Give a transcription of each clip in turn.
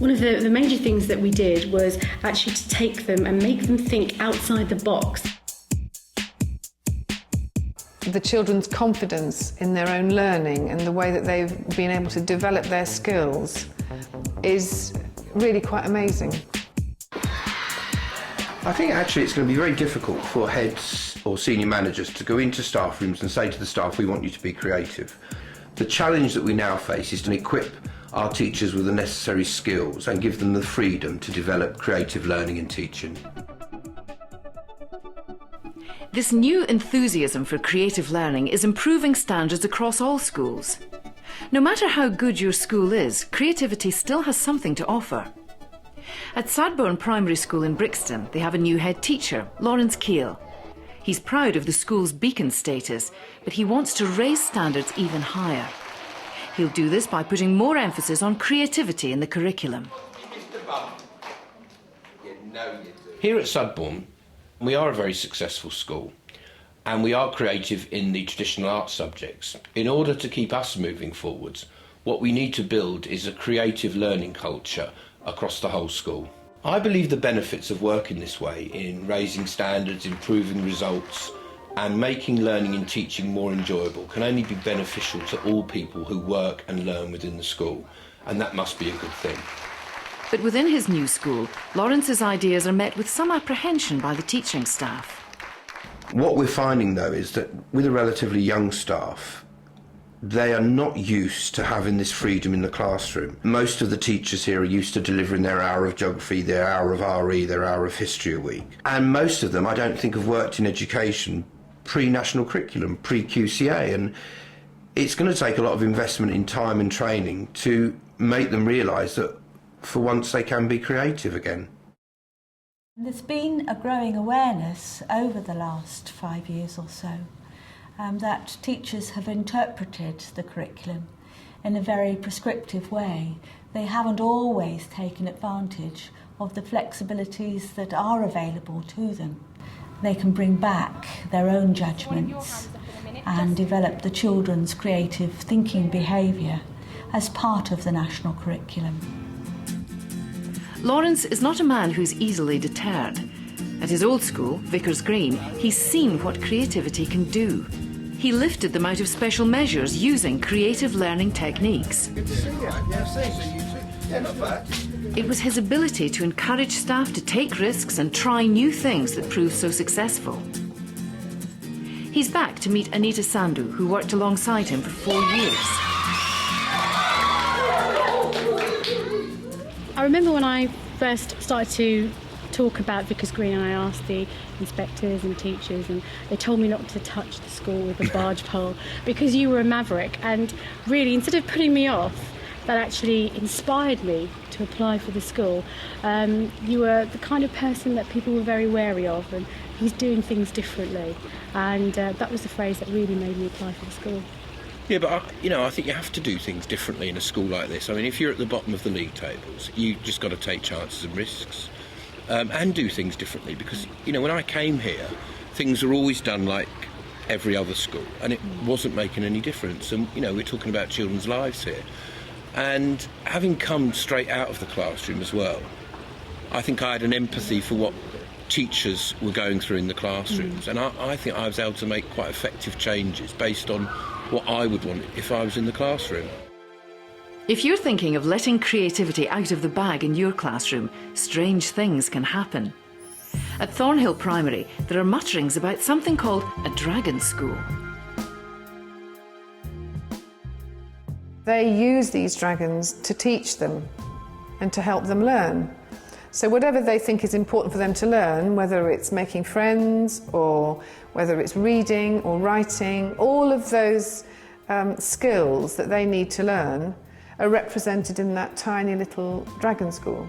One of the major things that we did was actually to take them and make them think outside the box. The children's confidence in their own learning and the way that they've been able to develop their skills is really quite amazing. I think actually it's going to be very difficult for heads or senior managers to go into staff rooms and say to the staff, we want you to be creative. The challenge that we now face is to equip our teachers with the necessary skills and give them the freedom to develop creative learning and teaching. This new enthusiasm for creative learning is improving standards across all schools. No matter how good your school is, creativity still has something to offer. At Sadbourne Primary School in Brixton, they have a new head teacher, Lawrence Keel. He's proud of the school's beacon status, but he wants to raise standards even higher. He'll do this by putting more emphasis on creativity in the curriculum. Here at Sadbourne, we are a very successful school and we are creative in the traditional arts subjects. In order to keep us moving forwards, what we need to build is a creative learning culture across the whole school. I believe the benefits of working this way in raising standards, improving results and making learning and teaching more enjoyable can only be beneficial to all people who work and learn within the school, and that must be a good thing. But within his new school, Lawrence's ideas are met with some apprehension by the teaching staff. What we're finding though is that with a relatively young staff, they are not used to having this freedom in the classroom. Most of the teachers here are used to delivering their hour of geography, their hour of RE, their hour of history a week. And most of them, I don't think, have worked in education pre-national curriculum, pre-QCA, and it's going to take a lot of investment in time and training to make them realise that for once they can be creative again. There's been a growing awareness over the last 5 years or so that teachers have interpreted the curriculum in a very prescriptive way. They haven't always taken advantage of the flexibilities that are available to them. They can bring back their own judgments and develop the children's creative thinking behaviour as part of the national curriculum. Lawrence is not a man who's easily deterred. At his old school, Vickers Green, he's seen what creativity can do. He lifted them out of special measures using creative learning techniques. It was his ability to encourage staff to take risks and try new things that proved so successful. He's back to meet Anita Sandhu, who worked alongside him for 4 years. I remember when I first started to talk about Vickers Green and I asked the inspectors and teachers and they told me not to touch the school with a barge pole because you were a maverick, and really instead of putting me off, that actually inspired me to apply for the school. You were the kind of person that people were very wary of, and he's doing things differently, and that was the phrase that really made me apply for the school. Yeah, but I think you have to do things differently in a school like this. I mean, if you're at the bottom of the league tables, you just got to take chances and risks and do things differently, because, when I came here, things were always done like every other school, and it wasn't making any difference. And, we're talking about children's lives here. And having come straight out of the classroom as well, I think I had an empathy for what teachers were going through in the classrooms. And I think I was able to make quite effective changes based on what I would want if I was in the classroom. If you're thinking of letting creativity out of the bag in your classroom, strange things can happen. At Thornhill Primary, there are mutterings about something called a dragon school. They use these dragons to teach them and to help them learn. So whatever they think is important for them to learn, whether it's making friends or whether it's reading or writing, all of those skills that they need to learn are represented in that tiny little dragon school.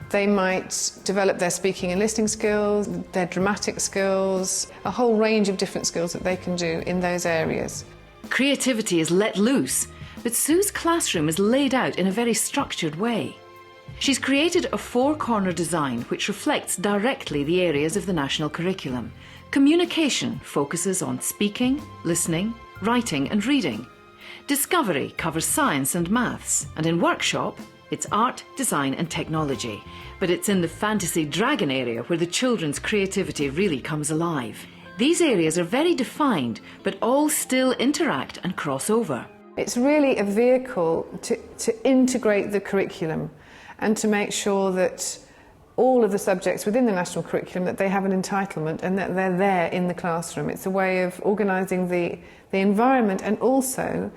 They might develop their speaking and listening skills, their dramatic skills, a whole range of different skills that they can do in those areas. Creativity is let loose, but Sue's classroom is laid out in a very structured way. She's created a 4-corner design which reflects directly the areas of the national curriculum. Communication focuses on speaking, listening, writing and reading. Discovery covers science and maths, and in workshop, It's art, design and technology. But it's in the fantasy dragon area where the children's creativity really comes alive. These areas are very defined, but all still interact and cross over. It's really a vehicle to integrate the curriculum and to make sure that all of the subjects within the national curriculum, that they have an entitlement and that they're there in the classroom. It's a way of organising the environment, and also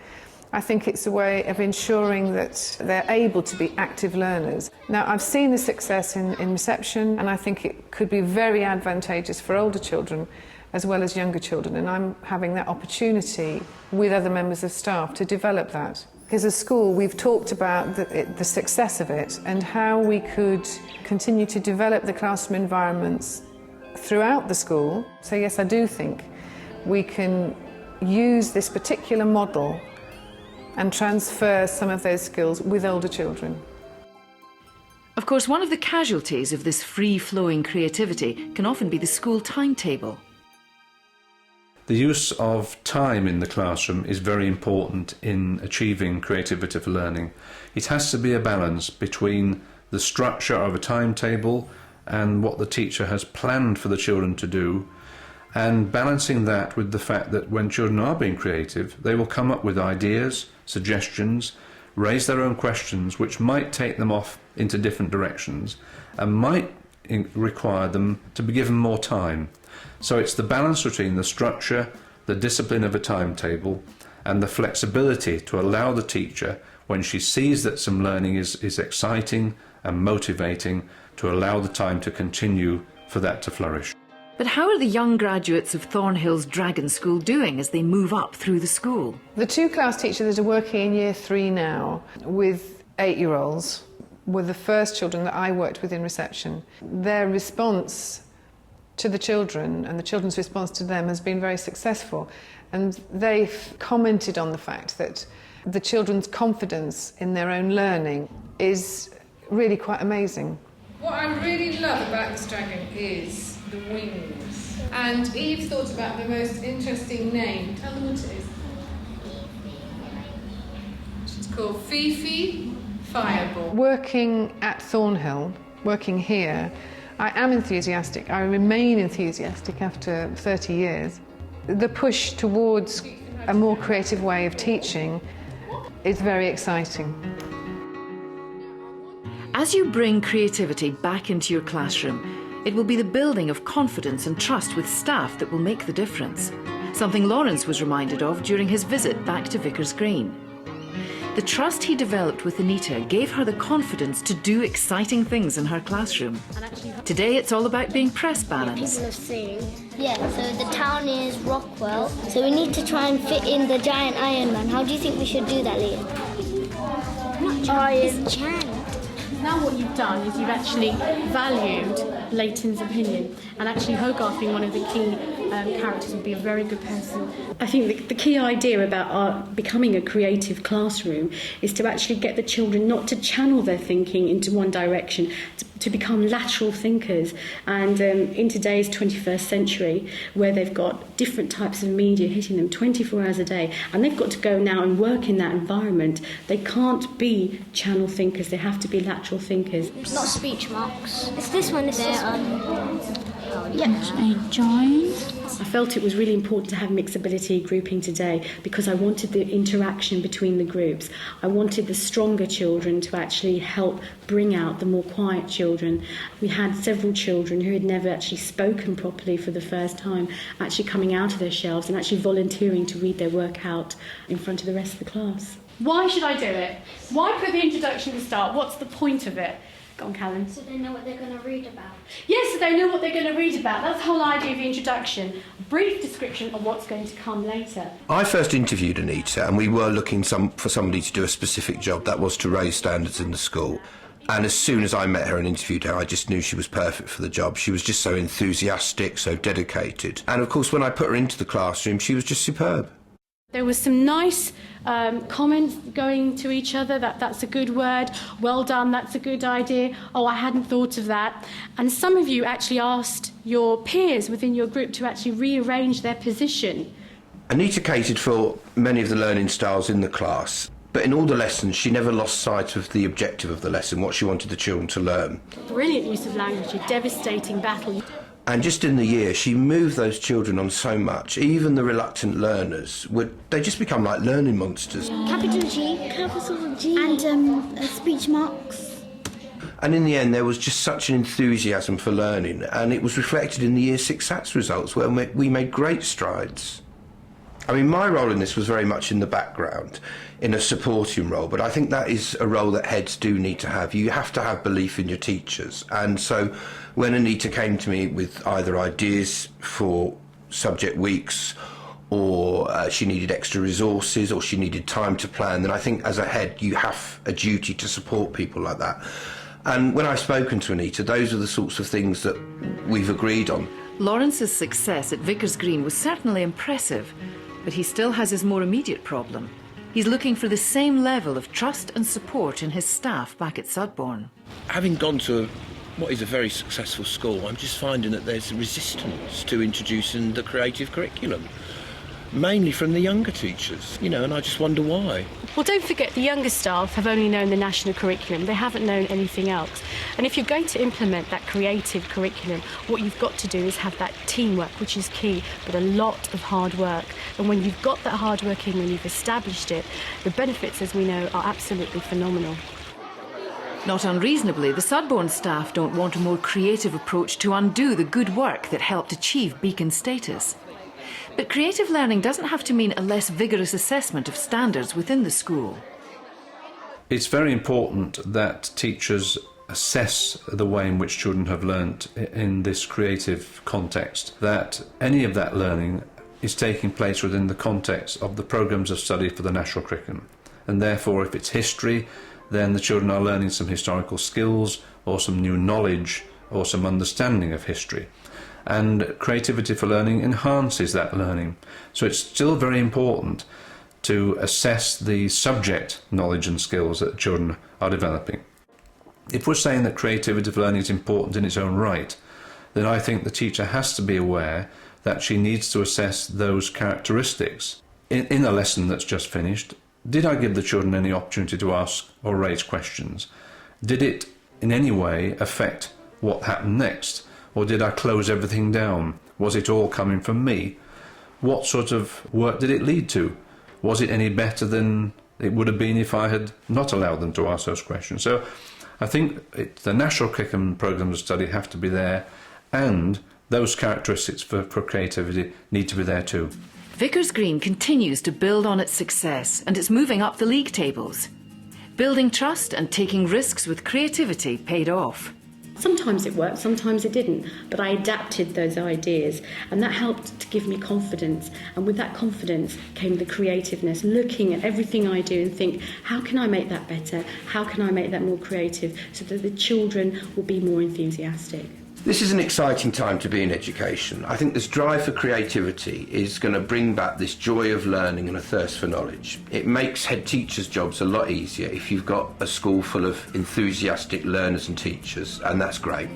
I think it's a way of ensuring that they're able to be active learners. Now, I've seen the success in reception, and I think it could be very advantageous for older children as well as younger children, and I'm having that opportunity with other members of staff to develop that. As a school, we've talked about the success of it and how we could continue to develop the classroom environments throughout the school. So yes, I do think we can use this particular model and transfer some of those skills with older children. Of course, one of the casualties of this free-flowing creativity can often be the school timetable. The use of time in the classroom is very important in achieving creativity for learning. It has to be a balance between the structure of a timetable and what the teacher has planned for the children to do, and balancing that with the fact that when children are being creative, they will come up with ideas, suggestions, raise their own questions which might take them off into different directions and might require them to be given more time. So it's the balance between the structure, the discipline of a timetable, and the flexibility to allow the teacher, when she sees that some learning is exciting and motivating, to allow the time to continue for that to flourish. But how are the young graduates of Thornhill's Dragon School doing as they move up through the school? The two class teachers that are working in Year 3 now with 8-year-olds were the first children that I worked with in reception. Their response to the children and the children's response to them has been very successful, and they've commented on the fact that the children's confidence in their own learning is really quite amazing. What I really love about this dragon is the wings. And Eve thought about the most interesting name. Tell them what it is. It's called Fifi Fireball. Working at Thornhill, working here, I am enthusiastic. I remain enthusiastic after 30 years. The push towards a more creative way of teaching is very exciting. As you bring creativity back into your classroom, it will be the building of confidence and trust with staff that will make the difference. Something Lawrence was reminded of during his visit back to Vickers Green. The trust he developed with Anita gave her the confidence to do exciting things in her classroom. Today it's all about being press balanced. People are seeing. Yeah, so the town is Rockwell, so we need to try and fit in the giant Iron Man. How do you think we should do that, Liam? Iron Chant. Now what you've done is you've actually valued Leighton's opinion, and actually Hogarth being one of the key characters would be a very good person. I think the key idea about becoming a creative classroom is to actually get the children not to channel their thinking into one direction, to become lateral thinkers. And in today's 21st century, where they've got different types of media hitting them 24 hours a day, and they've got to go now and work in that environment, they can't be channel thinkers, they have to be lateral thinkers. Not speech marks. It's this one, it's this one. I felt it was really important to have mixability grouping today because I wanted the interaction between the groups. I wanted the stronger children to actually help bring out the more quiet children. We had several children who had never actually spoken properly for the first time, actually coming out of their shells and actually volunteering to read their work out in front of the rest of the class. Why should I do it? Why put the introduction at the start? What's the point of it? Go on, Callum. So they know what they're going to read about. Yes, so they know what they're going to read about. That's the whole idea of the introduction. A brief description of what's going to come later. I first interviewed Anita, and we were looking for somebody to do a specific job, that was to raise standards in the school. And as soon as I met her and interviewed her, I just knew she was perfect for the job. She was just so enthusiastic, so dedicated. And of course, when I put her into the classroom, she was just superb. There was some nice comments going to each other, that's a good word, well done, that's a good idea, oh, I hadn't thought of that. And some of you actually asked your peers within your group to actually rearrange their position. Anita catered for many of the learning styles in the class. But in all the lessons, she never lost sight of the objective of the lesson, what she wanted the children to learn. Brilliant use of language, a devastating battle. And just in the year, she moved those children on so much. Even the reluctant learners, they just become like learning monsters. Capital G, capital G, and speech marks. And in the end, there was just such an enthusiasm for learning, and it was reflected in the Year 6 SATs results, where we made great strides. I mean, my role in this was very much in the background, in a supporting role, but I think that is a role that heads do need to have. You have to have belief in your teachers. And so when Anita came to me with either ideas for subject weeks, or she needed extra resources, or she needed time to plan, then I think as a head you have a duty to support people like that. And when I've spoken to Anita, those are the sorts of things that we've agreed on. Lawrence's success at Vickers Green was certainly impressive, but he still has his more immediate problem. He's looking for the same level of trust and support in his staff back at Sudbourne. Having gone to what is a very successful school, I'm just finding that there's resistance to introducing the creative curriculum, mainly from the younger teachers, and I just wonder why. Well, don't forget, the younger staff have only known the national curriculum. They haven't known anything else. And if you're going to implement that creative curriculum, what you've got to do is have that teamwork, which is key, but a lot of hard work. And when you've got that hard work in, when you've established it, the benefits, as we know, are absolutely phenomenal. Not unreasonably, the Sudbourne staff don't want a more creative approach to undo the good work that helped achieve Beacon status. But creative learning doesn't have to mean a less vigorous assessment of standards within the school. It's very important that teachers assess the way in which children have learnt in this creative context, that any of that learning is taking place within the context of the programmes of study for the national curriculum. And therefore, if it's history, then the children are learning some historical skills or some new knowledge or some understanding of history. And creativity for learning enhances that learning. So it's still very important to assess the subject knowledge and skills that children are developing. If we're saying that creativity for learning is important in its own right, then I think the teacher has to be aware that she needs to assess those characteristics. In a lesson that's just finished, did I give the children any opportunity to ask or raise questions? Did it in any way affect what happened next? Or did I close everything down? Was it all coming from me? What sort of work did it lead to? Was it any better than it would have been if I had not allowed them to ask those questions? So I think the national curriculum programmes of study have to be there, and those characteristics for creativity need to be there too. Vickers Green continues to build on its success, and it's moving up the league tables. Building trust and taking risks with creativity paid off. Sometimes it worked, sometimes it didn't, but I adapted those ideas, and that helped to give me confidence. And with that confidence came the creativeness, looking at everything I do and think, how can I make that better? How can I make that more creative so that the children will be more enthusiastic? This is an exciting time to be in education. I think this drive for creativity is going to bring back this joy of learning and a thirst for knowledge. It makes head teachers' jobs a lot easier if you've got a school full of enthusiastic learners and teachers, and that's great.